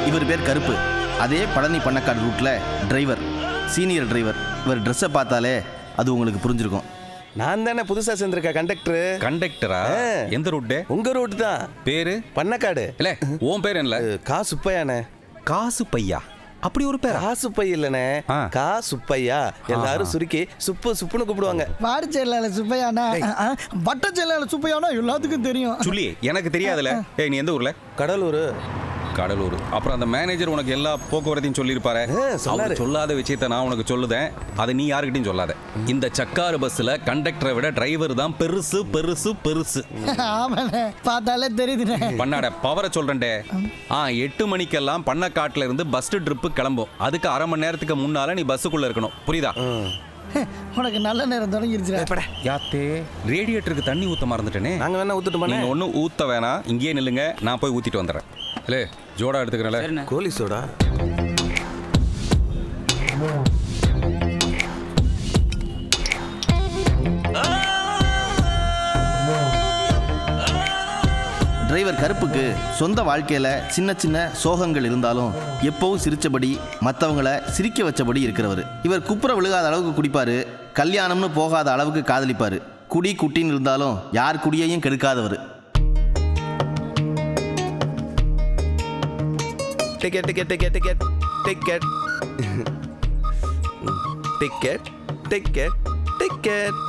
இவர் பேர் கருப்பு. அதே பழனி பண்ணக்காடு ரூட்டில் டிரைவர், சீனியர் டிரைவர். இவர் ட்ரெஸ்ஸை பார்த்தாலே அது உங்களுக்கு புரிஞ்சிருக்கும். நான் தானே புதுசாக சேர்ந்திருக்கேன் கண்டக்டர். கண்டக்டரா? எந்த ரூட்டு? உங்கள் ரூட்டு தான். பேரு? பண்ணக்காடு. இல்லை, உன் பேர் என்ன? காசு பையானே. காசு பையா? அப்படி ஒரு பேர்? காசு பை இல்லனே, கா சுப்பையா. எல்லாரும் சுருக்கி சுப்பு சுப்புன்னு கூப்பிடுவாங்க. வாடி செல்லால சுப்பையானா, வட்ட செல்லால சுப்பையானா எல்லாத்துக்கும் தெரியும். சொல்லி எனக்கு தெரியாதுல. ஏய், நீ எந்த ஊர்ல? கடலூர். கடலூர். அப்புறம் அந்த மேனேஜர் உனக்கு எல்லா போக்குவரத்தையும் சொல்லியிருப்பாரு. அவர் சொல்லாத விஷயத்த நான் உனக்கு சொல்லுதேன், அதை நீ யாருக்கிட்டையும் சொல்லாத. இந்த சக்காரு பஸ்ல கண்டக்டரை விட டிரைவர் தான் பெருசு பெருசு பெருசு. ஆமாண்ணே, பார்த்தாலே தெரியுதுண்ணே. பண்ணாட பவரை சொல்றேன்டே. 8 மணிக்கெல்லாம் பண்ணக்காட்டுல இருந்து பஸ் ட்ரிப்பு கிளம்பும். அதுக்கு அரை மணி நேரத்துக்கு முன்னால நீ பஸ்ஸுக்குள்ள இருக்கணும். புரியுதா? உனக்கு நல்ல நேரம் தொடங்கிருச்சு. யாத்தே, ரேடியேட்டருக்கு தண்ணி ஊத்த மறந்துட்டேனே. நாங்க வேணா ஊத்துட்டு நீங்க ஒன்றும் ஊத்த வேணாம், இங்கேயே நில்லுங்க, நான் போய் ஊத்திட்டு வந்துடுறேன். இல்லை, ஜோடா எடுத்துக்கிறேன். கோலி சோடா. டிரைவர் கருப்புக்கு சொந்த வாழ்க்கையில் சின்ன சின்ன சோகங்கள் இருந்தாலும் எப்பவும் சிரித்தபடி மற்றவங்களை சிரிக்க வச்சபடி இருக்கிறவர். இவர் குப்புற விழுகாத அளவுக்கு குடிப்பார், கல்யாணம்னு போகாத அளவுக்கு காதலிப்பார். குடி குட்டின்னு இருந்தாலும் யார் குடியையும் கெடுக்காதவர். Ticket ticket ticket ticket ticket ticket ticket ticket.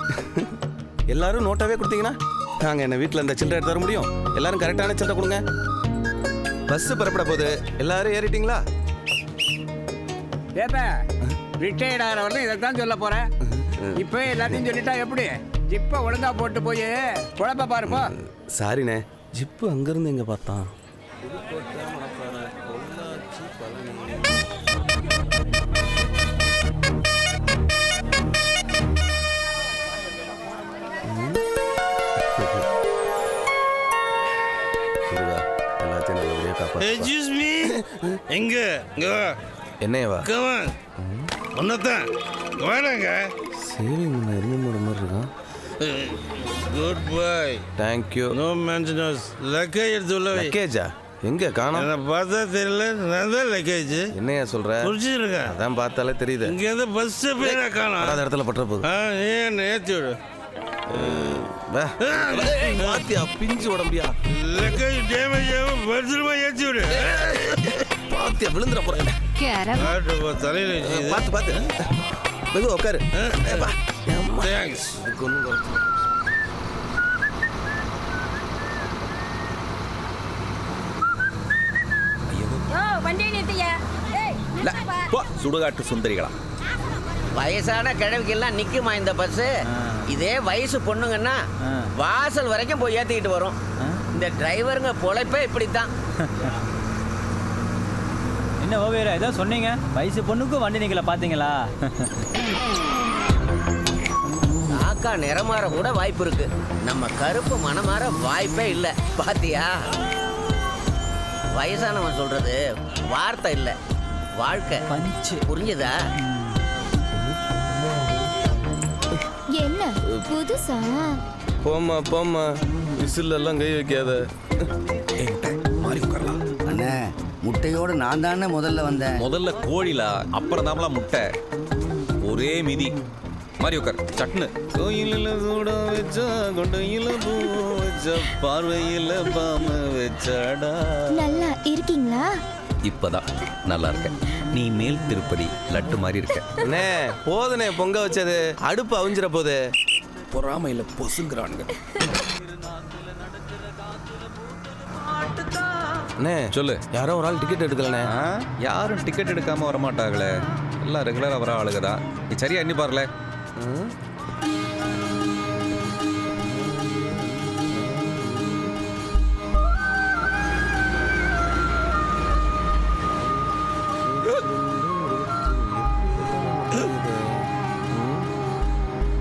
எல்லாரும் நோட்டாவே கொடுத்தீங்கன்னா நாங்கள் என்ன வீட்டில் இந்த சில்லறை எடுத்து தர முடியும். எல்லாரும் கரெக்டான சில்லறை கொடுங்க. பஸ் புறப்பட போகுது, எல்லாரும் ஏறிட்டீங்களா? ஏப்பா, ரிட்டையர்ட் ஆகிற வரலாம் இதை தான் சொல்ல போகிறேன். இப்போ எல்லாத்தையும் சொல்லிட்டா எப்படி? ஜிப்பை ஒழுங்கா போட்டு போய் குழப்ப பாருப்பா. சாரிண்ணே, ஜிப்பு அங்கேருந்து எங்கே பார்த்தான்? என்னையவா? ஒன்னதான் வேணாங்க. சேவிங் முன்ன இருந்து மூட மாதிரி இருக்கான். குட் பாய். தேங்க்யூ. நோ மென்ஷனஸ். லக்கேஜ் எடுத்து உள்ள வை. லக்கேஜா? எங்க காணோம்? என்ன பார்த்தா தெரியல, நான் தான் லக்கேஜ். என்னையா சொல்ற? குடிச்சிருக்கேன். அதான் பார்த்தாலே தெரியுது. இங்க இருந்து பஸ் பேரா காணோம். அந்த இடத்துல பற்ற போகுது. ஏன் ஏற்றி விடு. பாத்தியா, பிஞ்சு உடம்பியா. லக்கேஜ் டேமேஜ் ஆகும், பத்திரமா ஏற்றி விடு. பாத்தியா, விழுந்துட போறேன். தலையில பார்த்து பார்த்து மெது உட்காரு. தேங்க்ஸ். சுடுகாட்டு சுந்தரிகளா? வயசான கிழவிக்கெல்லாம் நிக்குமா இந்த பஸ்? இதே வயசு பொண்ணுங்கன்னா வாசல் வரைக்கும் போய் ஏத்திக்கிட்டு வரும். இந்த டிரைவருங்க பொழைப்பே இப்படித்தான். என்ன ஓவேரா ஏதோ சொன்னீங்க? வயசு பொண்ணுக்கும் வண்டி நீங்கள பாத்தீங்களா? காக்கா நிறமாற கூட வாய்ப்பு இருக்கு, நம்ம கருப்பு மனமாற வாய்ப்பே இல்லை. பாத்தியா, வயசானவன் சொல்றது வார்த்தை இல்ல, வாழ்க்கை. புரிஞ்சுதா? என்ன புதுசா? போம்மா போம்மா, விசில் எல்லாம் கை வைக்காத. அண்ணே, முட்டையோடு நான் தானே முதல்ல வந்தேன். முதல்ல கோழிலா, அப்புறம் தாமலாம் முட்டை. ஒரே மிதி மாதிரி உட்கார். சட்னு கோயிலில் சூட வச்சா, கொண்டையில பூ வச்சா, பார்வையில பாம வச்சாடா. நல்லா இருக்கீங்களா? இப்பதான் நல்லா இருக்கேன். நீ மேல் திருப்பதி லட்டு மாதிரி இருக்க. அண்ணே போதுனே, பொங்க வச்சது அடுப்பு அவிஞ்சிட போகுது. பொறாமையில பொசுங்கிறானுங்க. அண்ணே சொல்லு. யாரோ ஒரு ஆள் டிக்கெட் எடுக்கலண்ணே. யாரும் டிக்கெட் எடுக்காம வரமாட்டாங்களே, எல்லாம் ரெகுலரா வர ஆளுகதான். நீ சரியா எண்ணி பாருல.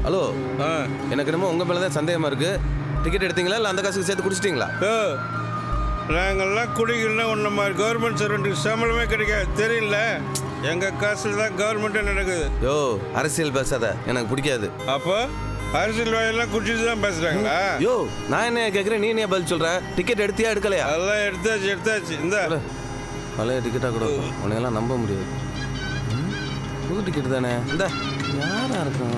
ஹலோ, எனக்கு என்னமோ உங்க மேலதான் சந்தேகமா இருக்கு. டிக்கெட் எடுத்தீங்களா இல்லை அந்த காசுக்கு சேர்த்து குடிச்சிட்டீங்களா? நாங்கள்லாம் குடிக்கலாம் ஒன்று மாதிரி கவர்மெண்ட் சர்வெண்ட்டுக்கு சம்பளமே கிடைக்காது தெரியல. எங்கள் காசில் தான் கவர்மெண்ட்டே நடக்குது. யோ, அரசியல் பேசாத, எனக்கு பிடிக்காது. அப்போ அரசியல் வாயெல்லாம் குடிச்சிட்டு தான் பேசுகிறாங்களா? யோ, நான் என்ன கேட்குறேன், நீ என்ன பதில் சொல்கிற? டிக்கெட் எடுத்தியா எடுக்கலையா? அதெல்லாம் எடுத்தாச்சு. இந்த பழைய டிக்கெட்டாக கூட இருக்கும். உன்னையெல்லாம் நம்ப முடியாது. புது டிக்கெட் தானே இந்த யாரா இருக்கும்?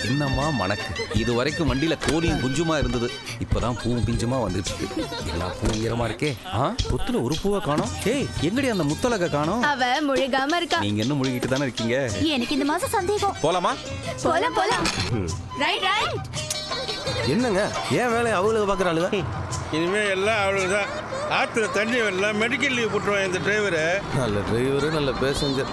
என்னம்மா மணக்கு இது வரைக்கும் வண்டியில கோழியும் குஞ்சுமா இருந்தது, இப்பதான் பூவும் பிஞ்சுமா வந்துட்டு இருக்கு. எல்லா பூவும் ஈரமா இருக்கே. புத்துல ஒரு பூவை காணோம். ஏய், எங்கடி அந்த முத்தலக காணோம்? அவ முழுகாம இருக்கா. நீங்க என்ன முழுகிட்டு தானே இருக்கீங்க? எனக்கு இந்த மாசம் சந்தேகம். போலாமா? போலாம். ரைட். என்னங்க ஏன் வேலையை அவளுக்கு பார்க்குறாளுங்க? இனிமேல் எல்லாம் அவளுக்கு தான். ஆற்றுல தண்ணி வரல, மெடிக்கல் லீவ் போட்டுருவான் இந்த டிரைவரை. நல்ல டிரைவரு, நல்ல பேசஞ்சர்.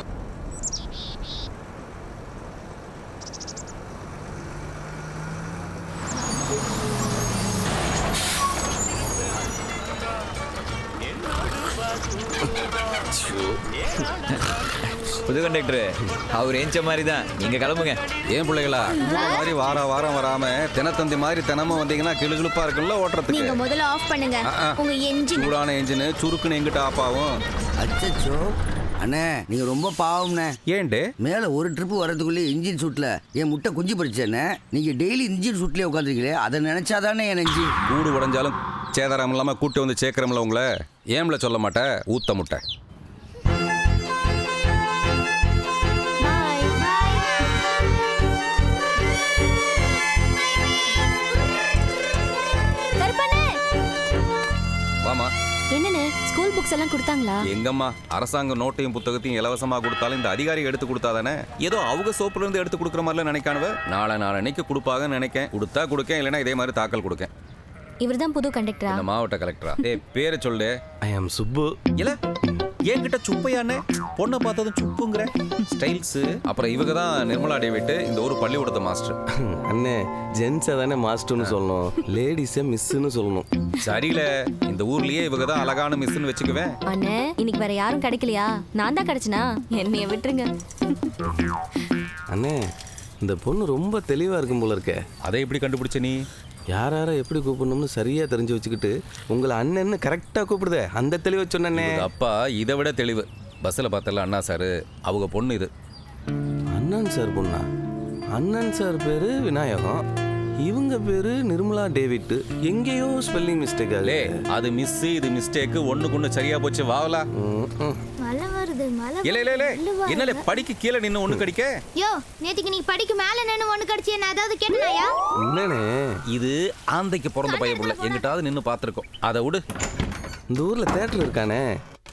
புது கண்டக்டர் அவர் ஏஞ்ச மாதிரி தான். நீங்க கிளம்புங்க. ஏன் பிள்ளைகளா இந்த மாதிரி வாரம் வராம தினத்தந்தி மாதிரி தினமும் வந்தீங்கன்னா கிளுகிளுப்பா இருக்குல்ல ஓட்டுறதுக்கு. நீங்க முதல்ல ஆஃப் பண்ணுங்க உங்க என்ஜின். சூடான என்ஜின் சுருக்குன்னு எங்கிட்ட ஆஃப் ஆகும். அச்சச்சோ அண்ணே, நீங்க ரொம்ப பாவம்ண்ணே. ஏன்டே? மேலே ஒரு ட்ரிப்பு வரதுக்குள்ளே இன்ஜின் சூட்டில் என் முட்டை குஞ்சு பறிச்சேண்ணே. நீங்கள் டெய்லி இன்ஜின் சூட்லேயே உட்காந்துருக்கீங்களே, அதை நினச்சாதானே என் நெஞ்சு. கூடு உடைஞ்சாலும் சேதாரம் இல்லாமல் கூட்டி வந்து சேர்க்குறோம்ல உங்களை. ஏம்ல சொல்ல மாட்டேன் ஊத்த முட்டை. வாமா. என்னன்னு ஸ்கூல் புக்ஸ் எல்லாம் கொடுத்தாங்களா? எங்கம்மா, அரசாங்க நோட்டையும் புத்தகத்தையும் இலவசமா கொடுத்தாலும் இந்த அதிகாரி எடுத்து கொடுத்தாதானே ஏதோ அவங்க சோப்புல இருந்து எடுத்து கொடுக்குற மாதிரிலாம் நினைக்கானுவ. நாளைக்கு கொடுப்பாங்கன்னு நினைக்கேன். கொடுத்தா கொடுக்கேன், இல்லைன்னா இதே மாதிரி தாக்கல் கொடுக்கேன். இவர்தான் புது கண்டக்டரா? இந்த மாவட்ட கலெக்டரா? ஏய், பேரை சொல்லு. ஐ ஆம் சுப்பு. இல்ல என்கிட்ட சுப்பையானே பொண்ணை பார்த்ததும் சுப்புங்கிற ஸ்டைல்ஸ். அப்புறம் இவங்க தான் நிர்மலா டேவிட், இந்த ஒரு பள்ளிக்கூடத்து மாஸ்டர். அண்ணே, ஜென்ஸை தானே மாஸ்டர்னு சொல்லணும், லேடிஸை மிஸ்ஸுன்னு சொல்லணும். சரியில்ல, இந்த ஊர்லயே இவங்க தான் அழகான மிஸ்ன்னு வச்சுக்குவேன். அண்ணே, இன்னைக்கு வேற யாரும் கிடைக்கலையா? நான் தான் கிடைச்சனா? என்னைய விட்டுருங்க. அண்ணே, இந்த பொண்ணு ரொம்ப தெளிவாக இருக்கும் போல இருக்கே. அதை எப்படி கண்டுபிடிச்ச நீ? யாரை எப்படி கூப்பிடணும்னு சரியாக தெரிஞ்சு வச்சுக்கிட்டு உங்களை அண்ணன்னு கரெக்டாக கூப்பிடுதே, அந்த தெளிவை சொன்னே. அப்பா இதை விட தெளிவு. பஸ்ஸில் பார்த்தல அண்ணா சார், அவங்க பொண்ணு இது. அண்ணன் சார் பொண்ணா? அண்ணன் சார் பேரு விநாயகம், இவங்க பேரு நிர்மலா டேவிட். எங்கேயோ ஸ்பெல்லிங் மிஸ்டேக் ஆகலே. அது மிஸ், இது மிஸ்டேக். ஒண்ணுக்கு சரியா போச்சு. வாவலா. மழை வருது. என்னல படிக்க கீழே நின்னு ஒண்ணு கடிக்க? யோ, நேத்திக்கு நீ படிக்க மேல நின்னு ஒண்ணு கடிச்சே, நான் ஏதாவது கேட்டனாயா? என்னனே, இது ஆந்தைக்கு பிறந்த பைய புள்ள. எங்கிட்டாவது நின்னு பாத்துறோம். அதை விடு. இந்த ஊர்ல தியேட்டர் இருக்கானே,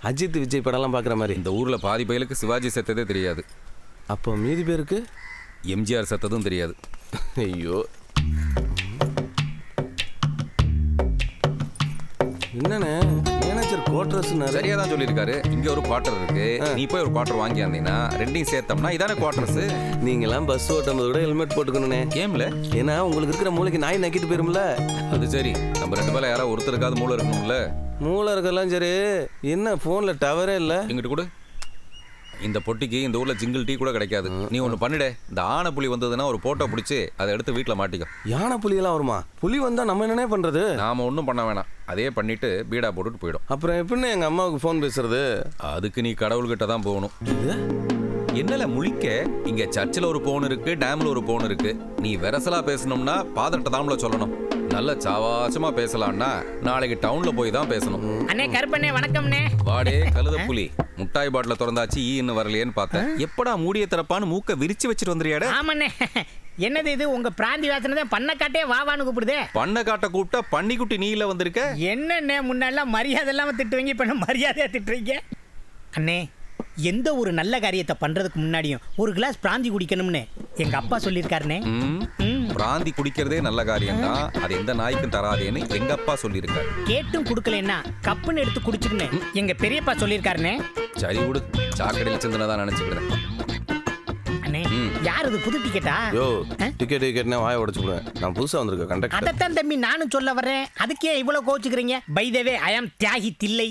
அஜித் விஜய் படம்லாம் பார்க்குற மாதிரி. இந்த ஊர்ல பாதி பையலுக்கு சிவாஜி செத்ததே தெரியாது. அப்போ மீதி பேருக்கு எம்ஜிஆர் செத்ததும் தெரியாது. ஐயோ, என்னண்ணே மேனேஜர் குவார்டர்ஸ் சரியா தான் சொல்லியிருக்காரு. இங்க ஒரு குவார்டர் இருக்கு, நீ போய் ஒரு குவார்டர் வாங்கி வந்தீங்கன்னா ரெண்டையும் சேர்த்தோம்னா இதானே குவார்டர்ஸ். நீங்களாம் பஸ் ஓட்டும் போது கூட ஹெல்மெட் போட்டுக்கணுண்ணே. ஏம்ல? ஏன்னா உங்களுக்கு இருக்கிற மூளைக்கு நாய் நக்கிட்டு போயிரும்ல. அது சரி, நம்ம ரெண்டு பேரும் யாராவது ஒருத்தருக்காவது மூளை இருக்கணும்ல. மூளை இருக்கலாம் சரி, என்ன போன்ல டவரே இல்லை. எங்கிட்ட கூட இந்த பொட்டிக்கு இந்த ஊர்ல ஜிங்கிள் டீ கூட கிடைக்காது. நீ ஒண்ணு பண்ணிட, இந்த ஆனை புலி வந்ததுன்னா ஒரு போட்டோ பிடிச்சி அதை எடுத்து வீட்டுல மாட்டிக்கோ. யானை புலியெல்லாம் வருமா? புலி வந்தா நம்ம என்னனே பண்றது? நாம ஒன்றும் பண்ண வேணாம், அதே பண்ணிட்டு பீடா போட்டுட்டு போயிடும். அப்புறம் எப்படின்னு எங்க அம்மாவுக்கு ஃபோன் பேசுறது? அதுக்கு நீ கடவுள்கிட்ட தான் போகணும். என்னல முழிக்க? இங்க சர்ச்சில் ஒரு போன் இருக்கு, டேம்ல ஒரு போன் இருக்கு. நீ வெரசலா பேசணும்னா பாதட்ட தாம்ல சொல்லணும். நல்ல சாவாசமா பேசலாம்னா நாளைக்கு டவுன்ல போய் தான் பேசணும். அண்ணே கருப்பண்ணே, வணக்கம்ண்ணே. வாடே கழுத புலி, முட்டாய் பாட்டில திறந்தாச்சு இன்னும் வரலையேன்னு பார்த்தேன். எப்படா மூடிய திறப்பான்னு மூக்க விரிச்சு வச்சுட்டு வந்துறியாட? ஆமாண்ணே. என்னது இது, உங்க பிராந்தி வாசனை தான் பண்ண காட்டே வாவான்னு கூப்பிடுதே. பண்ண காட்ட கூப்பிட்டா பன்னிக்குட்டி நீ இல்ல வந்திருக்க. என்னண்ணே, முன்னெல்லாம் மரியாதை இல்லாம திட்டுவீங்க, இப்ப மரியாதையா திட்டுறீங்க. அண்ணே, எந்த ஒரு நல்ல காரியத்தை பண்றதுக்கு முன்னாடியும் ஒரு கிளாஸ் பிராந்தி குடிக்கணும்னு எங்க அப்பா சொல்லியிருக்காருனே. பிராந்தி குடிக்கிறதே நல்ல காரியம் தான், அது எந்த நாய்க்கும் தராதேன்னு எங்க அப்பா சொல்லியிருக்காரு. கேட்டும் குடுக்கலன்னா கப்புன்னு எடுத்து குடிச்சுக்கணும் எங்க பெரியப்பா சொல்லியிருக்காருனே. சரி விடு, சாக்கடையில் சிந்தனதான் நினைச்சுக்கிறேன். அண்ணே, யார் இது, புது டிக்கெட்டா? யோ, டிக்கெட்னா வாயை உடைச்சு போடுவேன். நான் புதுசா வந்திருக்கேன் கண்டக்டர். அதைத்தான் தம்பி நானும் சொல்ல வர்றேன். அதுக்கே இவ்வளவு கோச்சுக்கிறீங்க? பை த வே, ஐ ஆம் தியாகி தில்லை.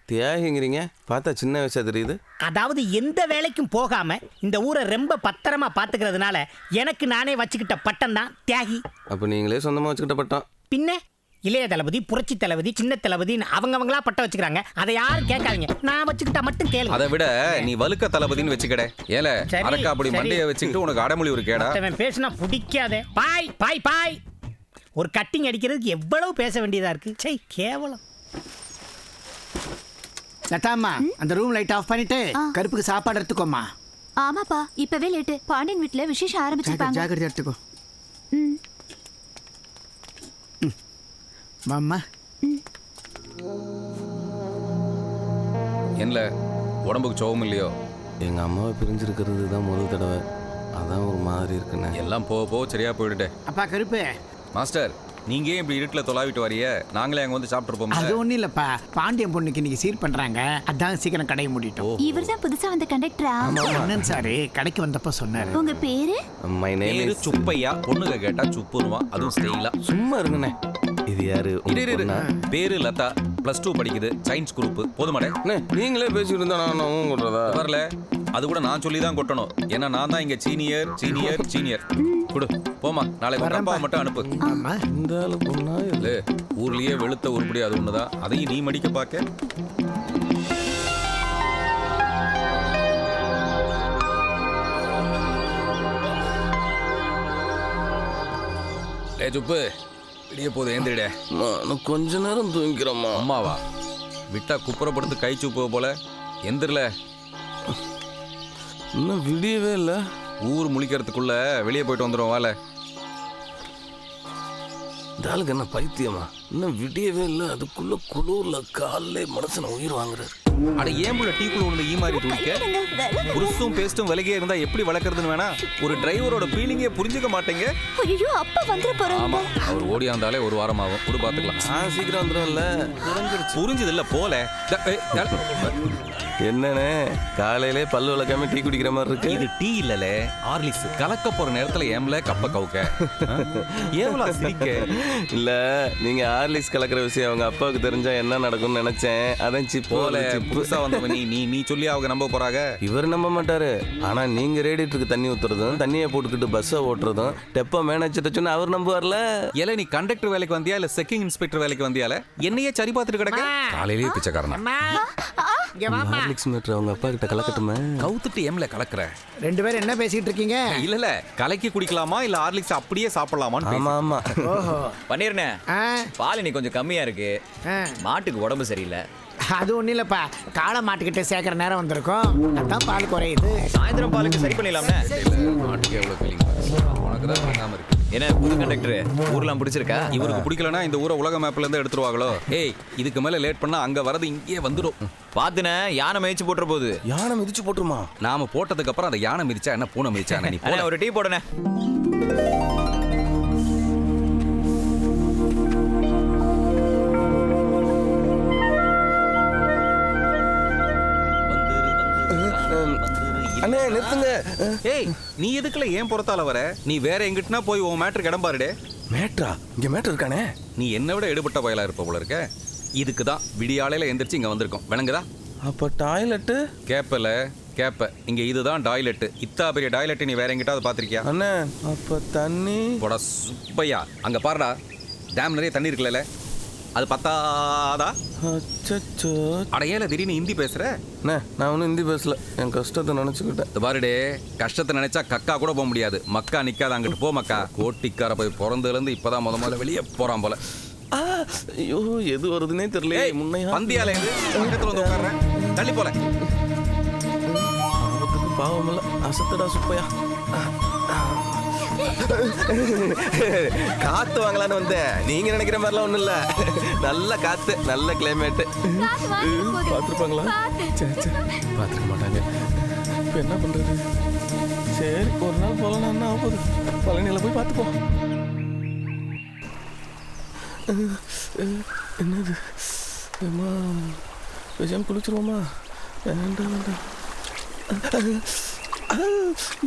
தியாகிங்கிறீங்க, பார்த்தா சின்ன வயசா தெரியுது. அதாவது எந்த வேலைக்கும் போகாம இந்த ஊரை ரொம்ப பத்திரமா பாத்துக்கிறதுனால எனக்கு நானே வச்சுக்கிட்ட பட்டம் தான் தியாகி. அப்ப நீங்களே சொந்தமா வச்சுக்கிட்ட பட்டம்? பின்ன இளைய தளபதி, புரட்சி தளபதி, சின்ன தளபதின்னு அவங்கவங்களா பட்டம் வச்சுக்கிறாங்க. அதை யாரும் கேட்காதீங்க, நான் வச்சுக்கிட்டா மட்டும் கேளு. அதை விட நீ வலுக்க தளபதின்னு வச்சுக்கட. ஏல அரக்கா அப்படி மண்டைய வச்சுக்கிட்டு உனக்கு அடமொழி ஒரு கேடா? பேசினா பிடிக்காதே. பாய் பாய் பாய். ஒரு கட்டிங் அடிக்கிறதுக்கு எவ்வளவு பேச வேண்டியதா இருக்கு. சை கேவலம். லதாம்மா, அந்த ரூம் லைட் ஆஃப் பண்ணிட்டு கருப்புக்கு சாப்பாடு எடுத்துக்கோமா. ஆமாப்பா, இப்பவே லேட்டு. பாண்டியன் வீட்ல விசேஷம் ஆரம்பிச்சிருப்பாங்க. ஜாக்கிரதை எடுத்துக்கோ. வாம்மா. என்ன உடம்புக்கு சோகம் இல்லையோ? எங்க அம்மாவை பிரிஞ்சிருக்கிறது தான் முதல் தடவை. அதான் ஒரு மாதிரி இருக்குண்ணே. எல்லாம் போக போக சரியா போயிடுட்டே. அப்பா கருப்பு, மாஸ்டர் நீங்க ஏன் இப்படி இருட்டில் தொலாவிட்டு வரைய? நாங்களே அங்கே வந்து சாப்பிட்ருப்போம். அது ஒன்றும் இல்லைப்பா, பாண்டியன் பொண்ணுக்கு இன்னைக்கு சீர் பண்ணுறாங்க, அதான் சீக்கிரம் கடையை மூடிட்டோம். இவர் தான் புதுசா வந்த கண்டக்டரா? அண்ணன் சாரு கடைக்கு வந்தப்போ சொன்னார். உங்க பேரு? மை நேம் பேரு சுப்பையா. பொண்ணுங்க கேட்டா சுப்புருவா, அதுவும் ஸ்டைலா. சும்மா இருங்கண்ணே. இது யாரு? பேரு லதா, +2 படிக்குது, சயின்ஸ் குரூப். போதுமாடே? நீங்களே பேசிட்டு இருந்தா நான் கொட்டுறதா? வரல, அது கூட நான் சொல்லி தான் கொட்டணும். ஏன்னா நான் தான் இங்க சீனியர் சீனியர் சீனியர். கொடு போமா, நாளைக்கு உங்க அப்பா மட்டும் அனுப்பு. இந்த ஆளு பொண்ணா இல்ல, ஊர்லயே வெளுத்த உருப்படி அது ஒண்ணுதான். அதையும் நீ மடிக்க பாக்க. சுப்பு இடிய போது ஏந்திரிடே. நான் கொஞ்ச நேரம் தூங்கிக்கிறோம்மா. அம்மாவா விட்டா குப்புறப்படுத்து கை சூப்பு போல. எந்திரல, இன்னும் விடியவே இல்லை. ஊர் முழிக்கிறதுக்குள்ள வெளியே போயிட்டு வந்துடும். வாழ இந்த ஆளுக்கு என்ன பைத்தியமா? இன்னும் விடியவே இல்லை, அதுக்குள்ள குளூர்ல காலையிலே மனசனை உயிர் வாங்குறாரு. அட ஏம்புல டீக்குள்ள விழுந்து ஈ மாதிரி தூக்க. புருஷும் பேஸ்டும் விலகே இருந்தா எப்படி வளர்க்கறதுன்னு வேணா ஒரு டிரைவரோட ஃபீலிங்கே புரிஞ்சுக்க மாட்டேங்க. ஐயோ, அப்பா வந்துற போறாங்க. ஆமா, அவர் ஓடியாந்தாலே ஒரு வாரம் ஆகும். கூட பாத்துக்கலாம். சீக்கிரம் வந்துடும்ல. புரிஞ்சது இல்ல போல. என்னண்ணே காலையிலே பல்லு விளக்காம டீ குடிக்கிற மாதிரி இருக்கு. இது டீ இல்லல, ஹார்லிக்ஸ். கலக்க போற நேரத்துல ஏம்ல கப்ப கவுக்க. ஏவலா சிரிக்க? இல்ல, நீங்க ஹார்லிக்ஸ் கலக்கிற விஷயம் அவங்க அப்பாவுக்கு தெரிஞ்சா என்ன நடக்கும்னு நினைச்சேன். அதான் போல புதுசா வந்தவன் நீ சொல்லி அவங்க நம்ப போறாங்க. இவர் நம்ப மாட்டாரு. ஆனா நீங்க ரேடியேட்டருக்கு தண்ணி ஊத்துறதும் தண்ணியை போட்டுக்கிட்டு பஸ்ஸை ஓட்டுறதும் டெப்பா மேனேஜர் சொன்னா அவர் நம்புவார்ல. ஏல நீ கண்டக்டர் வேலைக்கு வந்தியா இல்ல செக்கிங் இன்ஸ்பெக்டர் வேலைக்கு வந்தியால? என்னையே சரி பார்த்துட்டு கிடக்க. காலையிலேயே பிச்சைக்காரனா. ஹார்லிக்ஸ் மீட்டர் அவங்க அப்பா கிட்ட கலக்கட்டுமே. கவுத்துட்டு ஏம்ல கலக்குற? ரெண்டு பேரும் என்ன பேசிட்டு இருக்கீங்க? இல்ல கலக்கி குடிக்கலாமா இல்ல ஹார்லிக்ஸ் அப்படியே சாப்பிடலாமான்னு. ஆமா ஆமா. ஓஹோ, பண்ணிருண்ணே. பால் இன்னைக்கு கொஞ்சம் கம்மியா இருக்கு. மாட்டுக்கு உடம்பு சரியில்லை. அது ஒன்றும் இல்லைப்பா, காளை மாட்டுக்கிட்ட சேர்க்குற நேரம் வந்திருக்கும், அதான் பால் குறையுது. சாயந்தரம் பாலுக்கு சரி பண்ணிடலாம்ண்ணே. மாட்டுக்கு எவ்வளவு ஃபீலிங் உனக்கு தான் பண்ணாம இருக்கு. என்ன புது கண்டக்டர் ஊர்லாம் பிடிச்சிருக்கா? இவருக்கு பிடிக்கலன்னா இந்த ஊரை உலக மேப்ல இருந்து எடுத்துருவாங்களோ? ஏய், இதுக்கு மேல லேட் பண்ணா அங்க வரது இங்கே வந்துடும். பாத்துனே, யானை மிதிச்சு போட்டுற போகுது. யானை மிதிச்சு போட்டுருமா? நாம போட்டதுக்கு அப்புறம் அந்த யானை மிதிச்சா என்ன, பூனை மிதிச்சா என்ன? நீ போட. ஒரு டீ போடுனே. அண்ணே நிறுத்துங்க. ஏய், நீ எதுக்குல ஏன் புறத்தால வர? நீ வேற எங்கிட்டனா போய் உன் மேட்டருக்கு இடம் பாருடே. மேட்ரா? இங்க மேட்ரு இருக்கானே. நீ என்னை விட எடுபட்ட பயலா இருப்ப போல இருக்க. இதுக்கு தான் விடியாலையில எந்திரிச்சு இங்க வந்திருக்கோம். விளங்குதா? அப்ப டாய்லெட்டு கேப்ப இங்க இதுதான் டாய்லெட். இத்தா பெரிய டாய்லெட் நீ வேற எங்கிட்டாவது பாத்திருக்கியா? அண்ணே அப்ப தண்ணி போடா சுப்பையா. அங்க பாருடா, டேம் நிறைய தண்ணி இருக்குல்ல, அது பத்தாதா? அச்சச்சோ. அடையால திடீர்னு ஹிந்தி பேசுற? அண்ணே நான் ஒன்றும் ஹிந்தி பேசல, என் கஷ்டத்தை நினச்சிக்கிட்டேன். இது பாருடே, கஷ்டத்தை நினைச்சா கக்கா கூட போக முடியாது. மக்கா நிக்காத, அங்கிட்டு போ மக்கா. கோட்டிக்கார போய் பிறந்ததுலேருந்து இப்பதான் முதல்ல வெளியே போறான் போல. ஐயோ எது வருதுன்னே தெரியல. முன்னையா பந்தியால இருந்து பக்கத்துல வந்து உட்கார்றேன். தள்ளி போல. ஆபத்துக்கு பாவம் இல்ல. அசத்தடா சுப்பையா. காத்து வாங்கலான்னு வந்தேன். நீங்க நினைக்கிற மாதிரிலாம் ஒண்ணும் இல்ல. நல்ல காத்து, நல்ல கிளைமேட். பார்த்துருப்பாங்களா? பார்த்துருக்க மாட்டாங்க. இப்போ என்ன பண்றது? சரி ஒரு நாள் போகலாம். என்ன ஆகுது? பழனியில் போய் பார்த்துப்போம். என்னது அம்மா, விஷயம் குளிச்சிருவோமா? வேண்டாம் வேண்டாம்.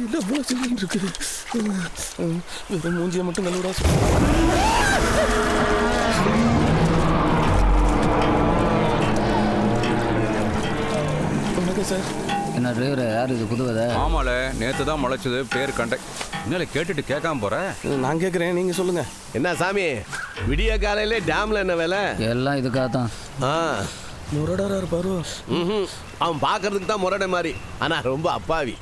என்ன போல சொல்லிட்டு இருக்கு. வெறும் மூஞ்சியை மட்டும் நல்லூடா. வணக்கம் சார். என்ன டிரைவர், யார் இது புதுவதா? ஆமால, நேத்து தான் முளைச்சது. பேர் கண்டக்ட். என்ன கேட்டுட்டு கேட்காம போற? நான் கேட்குறேன், நீங்க சொல்லுங்க. என்ன சாமி, விடிய காலையிலே டேம்ல என்ன வேலை? எல்லாம் இதுக்காக தான். முரடரா இருப்பாரு. அவன் பார்க்கறதுக்கு தான் முரடை மாதிரி, ஆனா ரொம்ப அப்பாவி.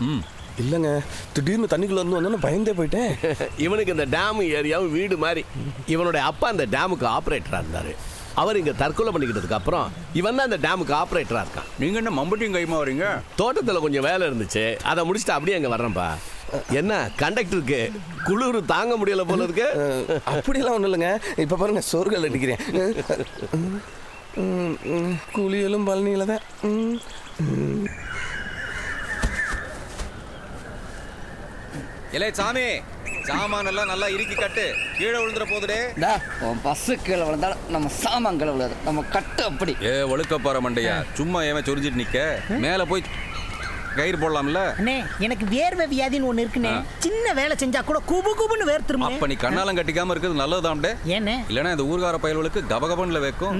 இல்லைங்க திடீர்னு தண்ணிக்குள்ள வந்து வந்தோன்னு பயந்தே போயிட்டேன். இவனுக்கு இந்த டேம் ஏரியாவும் வீடு மாதிரி. இவனுடைய அப்பா அந்த டேமுக்கு ஆப்ரேட்டரா இருந்தாரு. அவர் இங்க தற்கொலை பண்ணிக்கிட்டதுக்கு அப்புறம் இவன் தான் அந்த டேமுக்கு ஆப்ரேட்டரா இருக்கான். நீங்க என்ன மம்பட்டியும் கைமா வரீங்க? தோட்டத்துல கொஞ்சம் வேலை இருந்துச்சு, அதை முடிச்சுட்டு அப்படியே அங்க வர்றேன்ப்பா. என்ன கண்டக்டருக்கு குளிர் தாங்க முடியல போல இருக்கு. அப்படியெல்லாம் ஒன்றும் இல்லைங்க. இப்போ பாருங்க சோறுகள் அடிக்கிறேன். குளியலும் பழனியில தான். இலே சாமி, சாமான் எல்லாம் நல்லா இறுக்கி கட்டு, கீழே விழுந்துற போதுடே. பஸ்ஸு கீழே விழுந்தாலும் நம்ம சாமான் கீழே விழுது, நம்ம கட்டு அப்படி. ஒழுக்கப்பாற மண்டையா, சும்மா ஏன் சொரிஞ்சிட்டு நிக்க? மேல போய் கயிறு போடலாம்ல? அண்ணே, எனக்கு வேர்வை வியாதின்னு ஒண்ணு இருக்குண்ணே. சின்ன வேலை செஞ்சா கூட குபு குபுன்னு வேர்த்துரும். அப்ப நீ கண்ணாலம் கட்டிக்காம இருக்கிறது நல்லதுதான். ஏன்னு இல்லைன்னா இந்த ஊர்கார பயல்களுக்கு கபகபன்ல வைக்கும்.